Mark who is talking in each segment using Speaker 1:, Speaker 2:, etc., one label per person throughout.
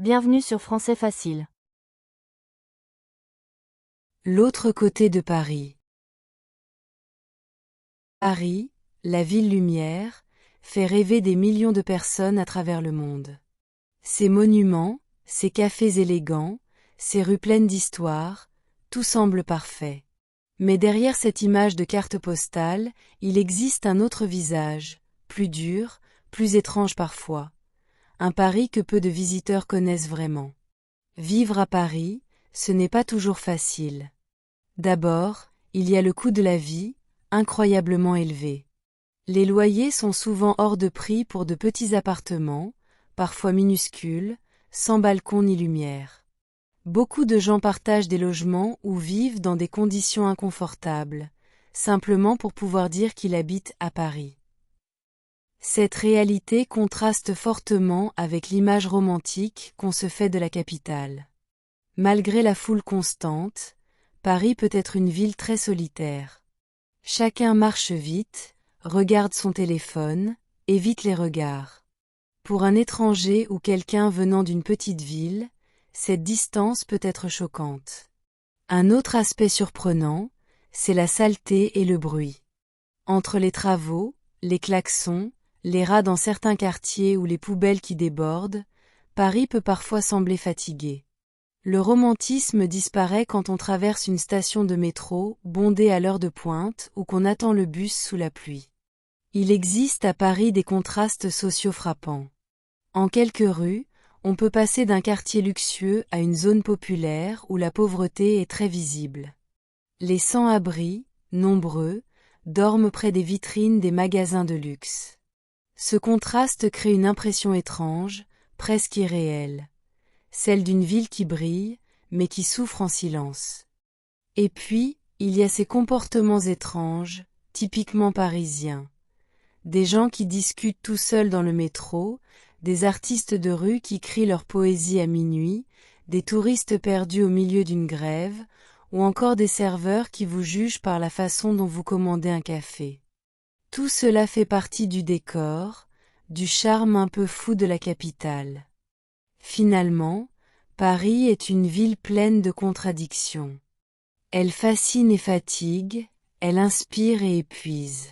Speaker 1: Bienvenue sur Français Facile.
Speaker 2: L'autre côté de Paris. Paris, la ville lumière, fait rêver des millions de personnes à travers le monde. Ses monuments, ses cafés élégants, ses rues pleines d'histoire, tout semble parfait. Mais derrière cette image de carte postale, il existe un autre visage, plus dur, plus étrange parfois. Un Paris que peu de visiteurs connaissent vraiment. Vivre à Paris, ce n'est pas toujours facile. D'abord, il y a le coût de la vie, incroyablement élevé. Les loyers sont souvent hors de prix pour de petits appartements, parfois minuscules, sans balcon ni lumière. Beaucoup de gens partagent des logements ou vivent dans des conditions inconfortables, simplement pour pouvoir dire qu'ils habitent à Paris. Cette réalité contraste fortement avec l'image romantique qu'on se fait de la capitale. Malgré la foule constante, Paris peut être une ville très solitaire. Chacun marche vite, regarde son téléphone, évite les regards. Pour un étranger ou quelqu'un venant d'une petite ville, cette distance peut être choquante. Un autre aspect surprenant, c'est la saleté et le bruit. Entre les travaux, les klaxons, les rats dans certains quartiers ou les poubelles qui débordent, Paris peut parfois sembler fatigué. Le romantisme disparaît quand on traverse une station de métro, bondée à l'heure de pointe, ou qu'on attend le bus sous la pluie. Il existe à Paris des contrastes sociaux frappants. En quelques rues, on peut passer d'un quartier luxueux à une zone populaire où la pauvreté est très visible. Les sans-abri, nombreux, dorment près des vitrines des magasins de luxe. Ce contraste crée une impression étrange, presque irréelle. Celle d'une ville qui brille, mais qui souffre en silence. Et puis, il y a ces comportements étranges, typiquement parisiens. Des gens qui discutent tout seuls dans le métro, des artistes de rue qui crient leur poésie à minuit, des touristes perdus au milieu d'une grève, ou encore des serveurs qui vous jugent par la façon dont vous commandez un café. Tout cela fait partie du décor, du charme un peu fou de la capitale. Finalement, Paris est une ville pleine de contradictions. Elle fascine et fatigue, elle inspire et épuise.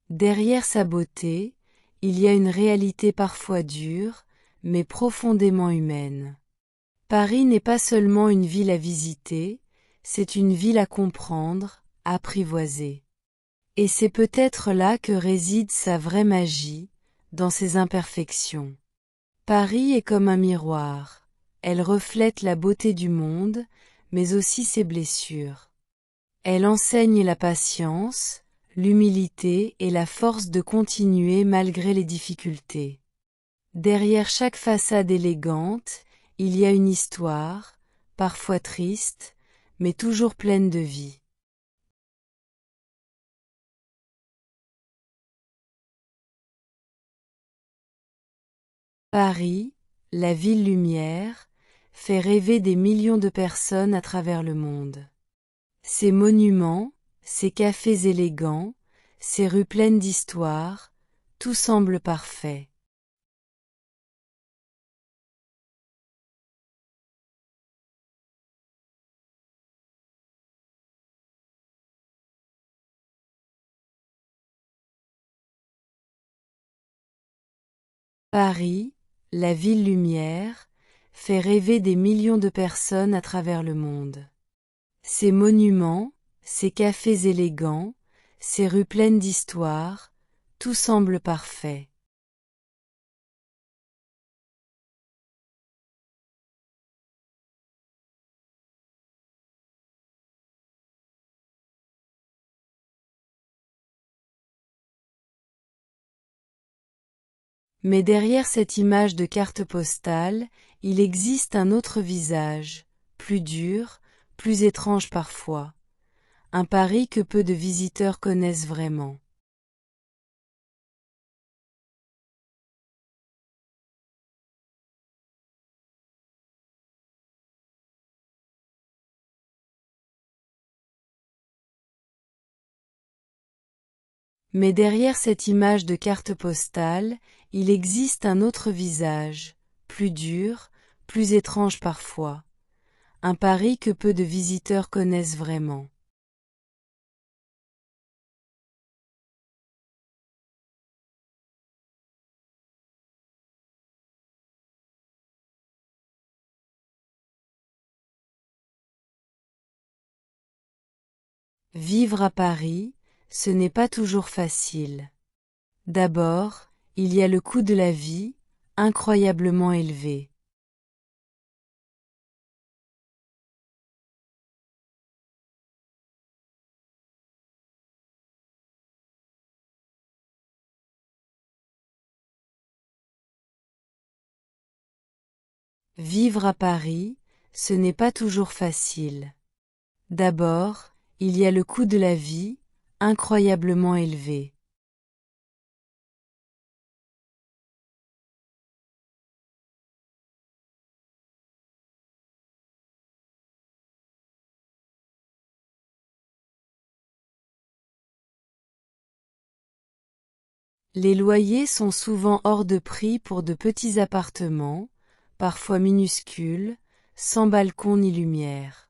Speaker 2: Derrière sa beauté, il y a une réalité parfois dure, mais profondément humaine. Paris n'est pas seulement une ville à visiter, c'est une ville à comprendre, à apprivoiser. Et c'est peut-être là que réside sa vraie magie, dans ses imperfections. Paris est comme un miroir. Elle reflète la beauté du monde, mais aussi ses blessures. Elle enseigne la patience, l'humilité et la force de continuer malgré les difficultés. Derrière chaque façade élégante, il y a une histoire, parfois triste, mais toujours pleine de vie. Paris, la ville lumière, fait rêver des millions de personnes à travers le monde. Ses monuments, ses cafés élégants, ses rues pleines d'histoire, tout semble parfait. Paris, la ville lumière, fait rêver des millions de personnes à travers le monde. Ses monuments, ses cafés élégants, ses rues pleines d'histoire, tout semble parfait. Mais derrière cette image de carte postale, il existe un autre visage, plus dur, plus étrange parfois. Un Paris que peu de visiteurs connaissent vraiment. Mais derrière cette image de carte postale, il existe un autre visage, plus dur, plus étrange parfois. Un Paris que peu de visiteurs connaissent vraiment. Vivre à Paris, ce n'est pas toujours facile. D'abord, il y a le coût de la vie, incroyablement élevé. Vivre à Paris, ce n'est pas toujours facile. D'abord, il y a le coût de la vie, incroyablement élevé. Les loyers sont souvent hors de prix pour de petits appartements, parfois minuscules, sans balcon ni lumière.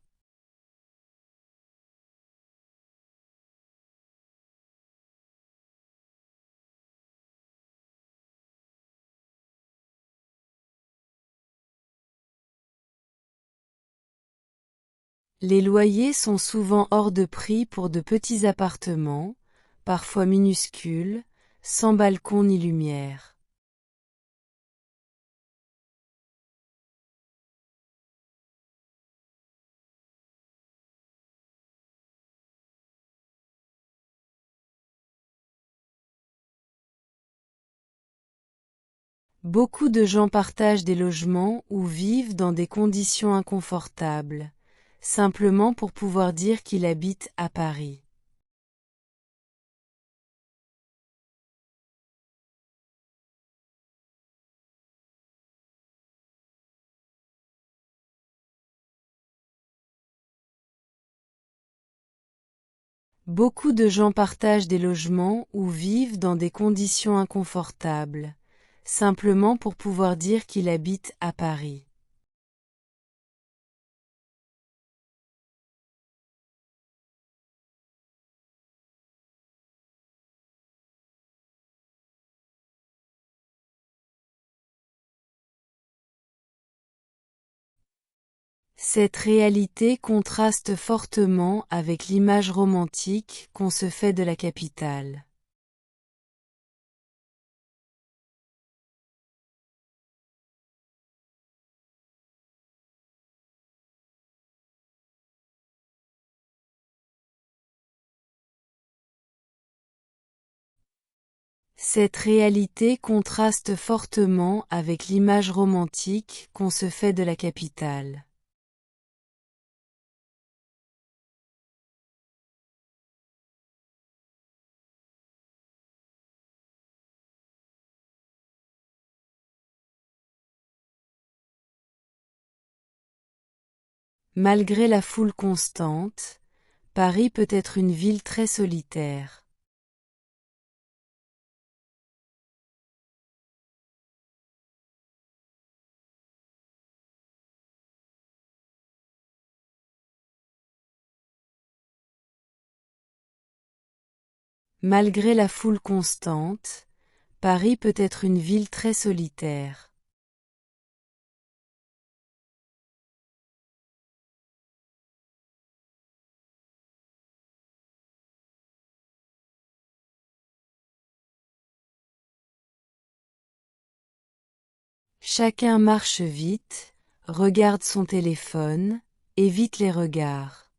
Speaker 2: Les loyers sont souvent hors de prix pour de petits appartements, parfois minuscules, sans balcon ni lumière. Beaucoup de gens partagent des logements ou vivent dans des conditions inconfortables, simplement pour pouvoir dire qu'ils habitent à Paris. Beaucoup de gens partagent des logements ou vivent dans des conditions inconfortables, simplement pour pouvoir dire qu'ils habitent à Paris. Cette réalité contraste fortement avec l'image romantique qu'on se fait de la capitale. Cette réalité contraste fortement avec l'image romantique qu'on se fait de la capitale. Malgré la foule constante, Paris peut être une ville très solitaire. Malgré la foule constante, Paris peut être une ville très solitaire. Chacun marche vite, regarde son téléphone, évite les regards.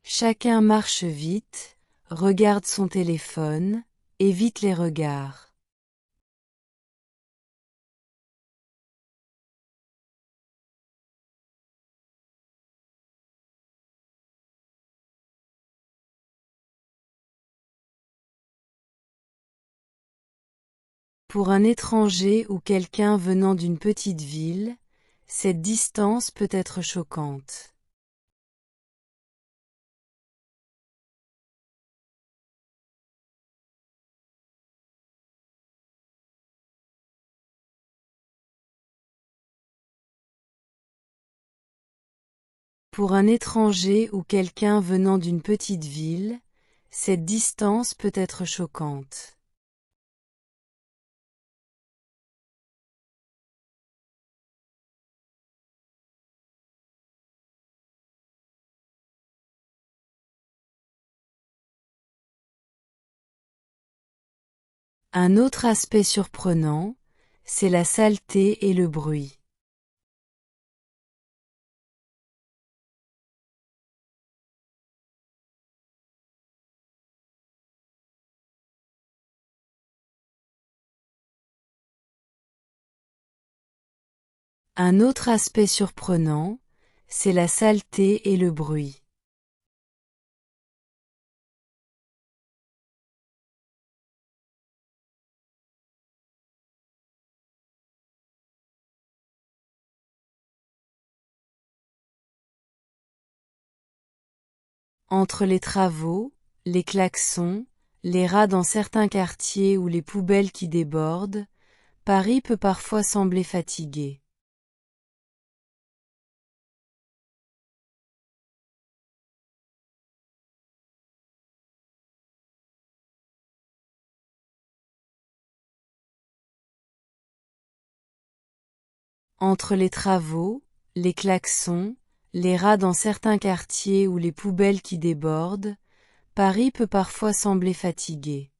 Speaker 2: Chacun marche vite, regarde son téléphone, évite les regards. Pour un étranger ou quelqu'un venant d'une petite ville, Cette distance peut être choquante. Pour un étranger ou quelqu'un venant d'une petite ville, cette distance peut être choquante. Un autre aspect surprenant, c'est la saleté et le bruit. Un autre aspect surprenant, c'est la saleté et le bruit. Entre les travaux, les klaxons, les rats dans certains quartiers ou les poubelles qui débordent, Paris peut parfois sembler fatigué. Entre les travaux, les klaxons, les rats dans certains quartiers ou les poubelles qui débordent, Paris peut parfois sembler fatigué.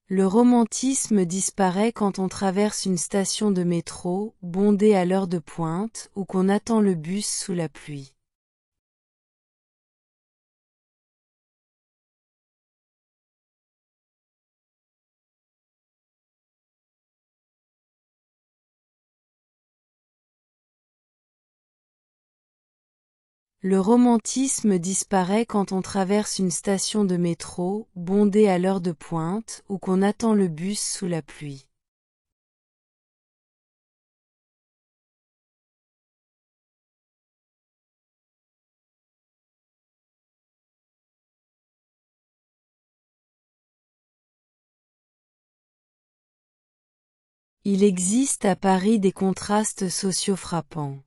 Speaker 2: Le romantisme disparaît quand on traverse une station de métro, bondée à l'heure de pointe, ou qu'on attend le bus sous la pluie. Le romantisme disparaît quand on traverse une station de métro, bondée à l'heure de pointe, ou qu'on attend le bus sous la pluie. Il existe à Paris des contrastes sociaux frappants.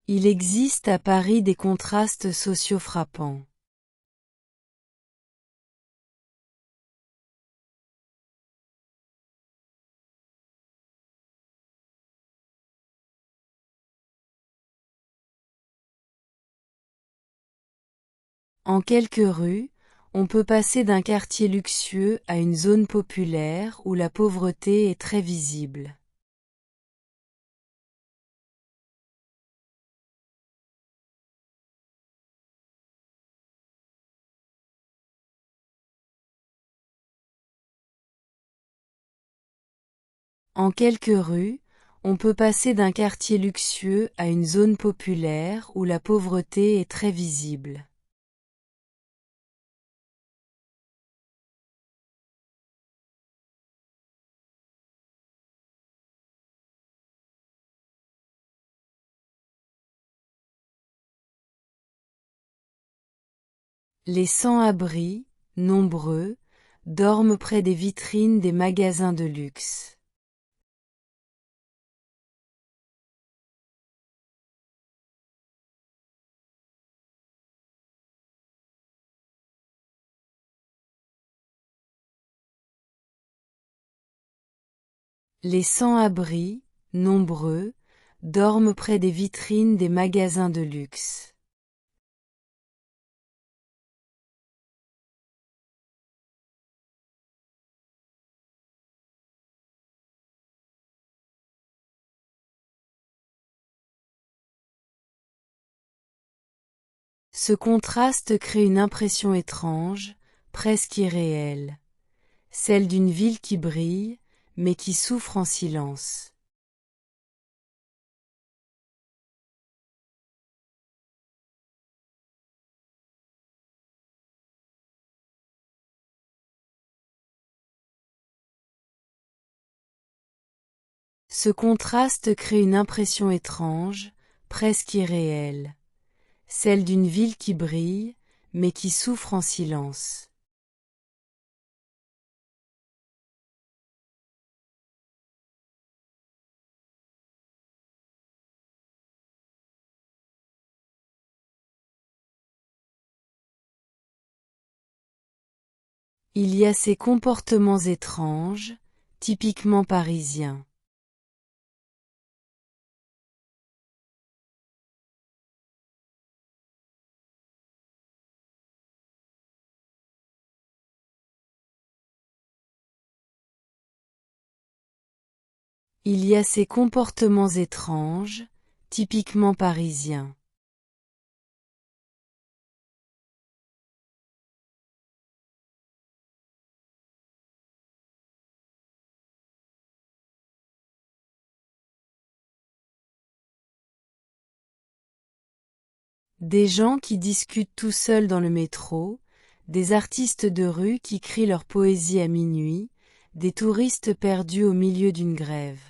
Speaker 2: Il existe à Paris des contrastes sociaux frappants. En quelques rues, on peut passer d'un quartier luxueux à une zone populaire où la pauvreté est très visible. En quelques rues, on peut passer d'un quartier luxueux à une zone populaire où la pauvreté est très visible. Les sans-abri, nombreux, dorment près des vitrines des magasins de luxe. Les sans-abri, nombreux, dorment près des vitrines des magasins de luxe. Ce contraste crée une impression étrange, presque irréelle. Celle d'une ville qui brille, mais qui souffre en silence. Ce contraste crée une impression étrange, presque irréelle. Celle d'une ville qui brille, mais qui souffre en silence. Il y a ces comportements étranges, typiquement parisiens. Il y a ces comportements étranges, typiquement parisiens. Des gens qui discutent tout seuls dans le métro, des artistes de rue qui crient leur poésie à minuit, des touristes perdus au milieu d'une grève.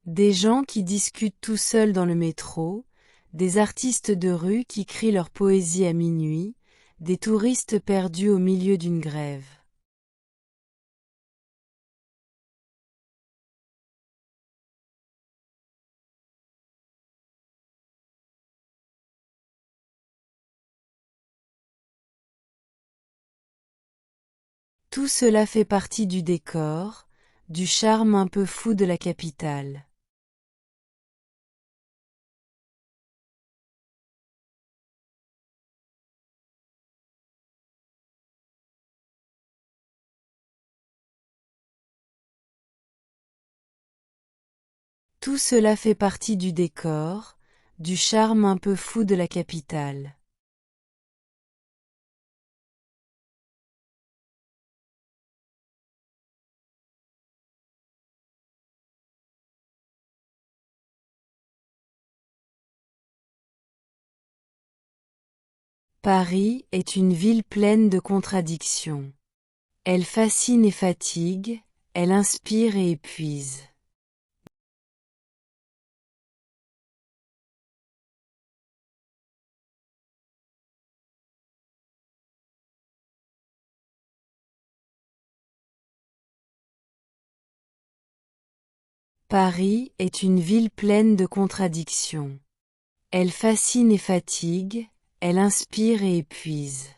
Speaker 2: Des gens qui discutent tout seuls dans le métro, des artistes de rue qui crient leur poésie à minuit, des touristes perdus au milieu d'une grève. Tout cela fait partie du décor, du charme un peu fou de la capitale. Tout cela fait partie du décor, du charme un peu fou de la capitale. Paris est une ville pleine de contradictions. Elle fascine et fatigue, elle inspire et épuise. Paris est une ville pleine de contradictions. Elle fascine et fatigue, elle inspire et épuise.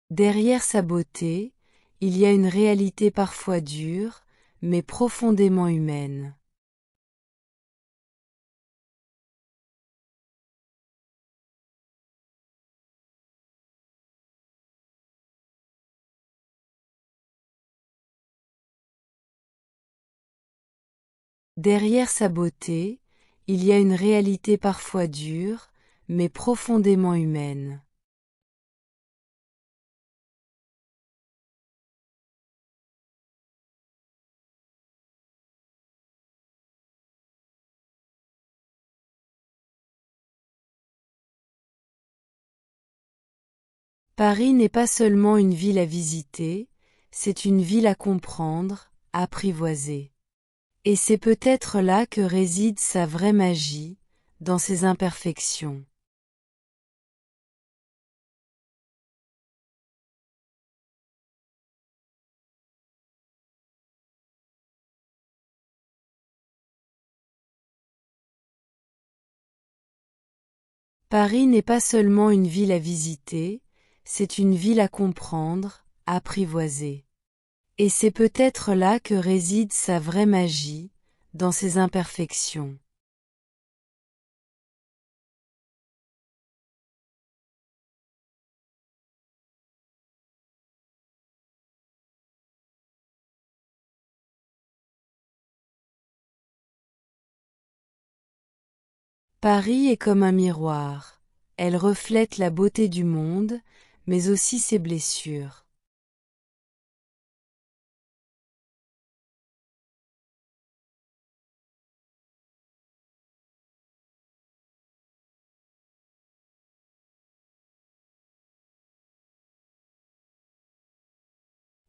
Speaker 2: Derrière sa beauté, il y a une réalité parfois dure, mais profondément humaine. Derrière sa beauté, il y a une réalité parfois dure, mais profondément humaine. Paris n'est pas seulement une ville à visiter, c'est une ville à comprendre, à apprivoiser. Et c'est peut-être là que réside sa vraie magie, dans ses imperfections. Paris n'est pas seulement une ville à visiter, c'est une ville à comprendre, à apprivoiser. Et c'est peut-être là que réside sa vraie magie, dans ses imperfections. Paris est comme un miroir. Elle reflète la beauté du monde, mais aussi ses blessures.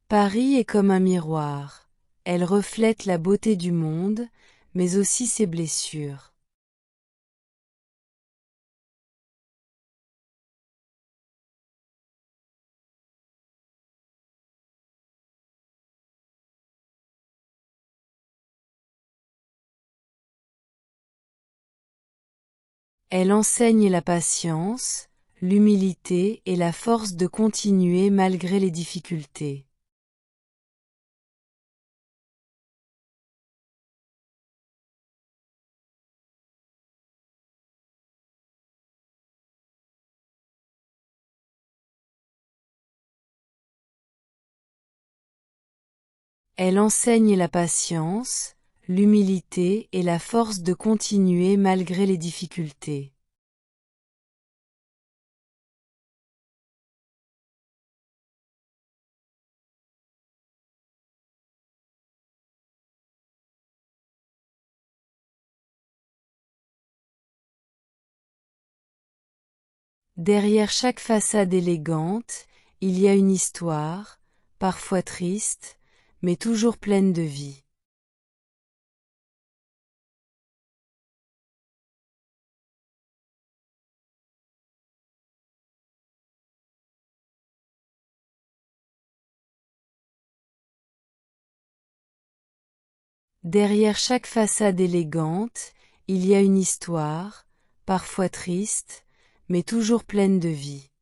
Speaker 2: Paris est comme un miroir. Elle reflète la beauté du monde, mais aussi ses blessures. Elle enseigne la patience, l'humilité et la force de continuer malgré les difficultés. Elle enseigne la patience, l'humilité et la force de continuer malgré les difficultés. Derrière chaque façade élégante, il y a une histoire, parfois triste, mais toujours pleine de vie. Derrière chaque façade élégante, il y a une histoire, parfois triste, mais toujours pleine de vie.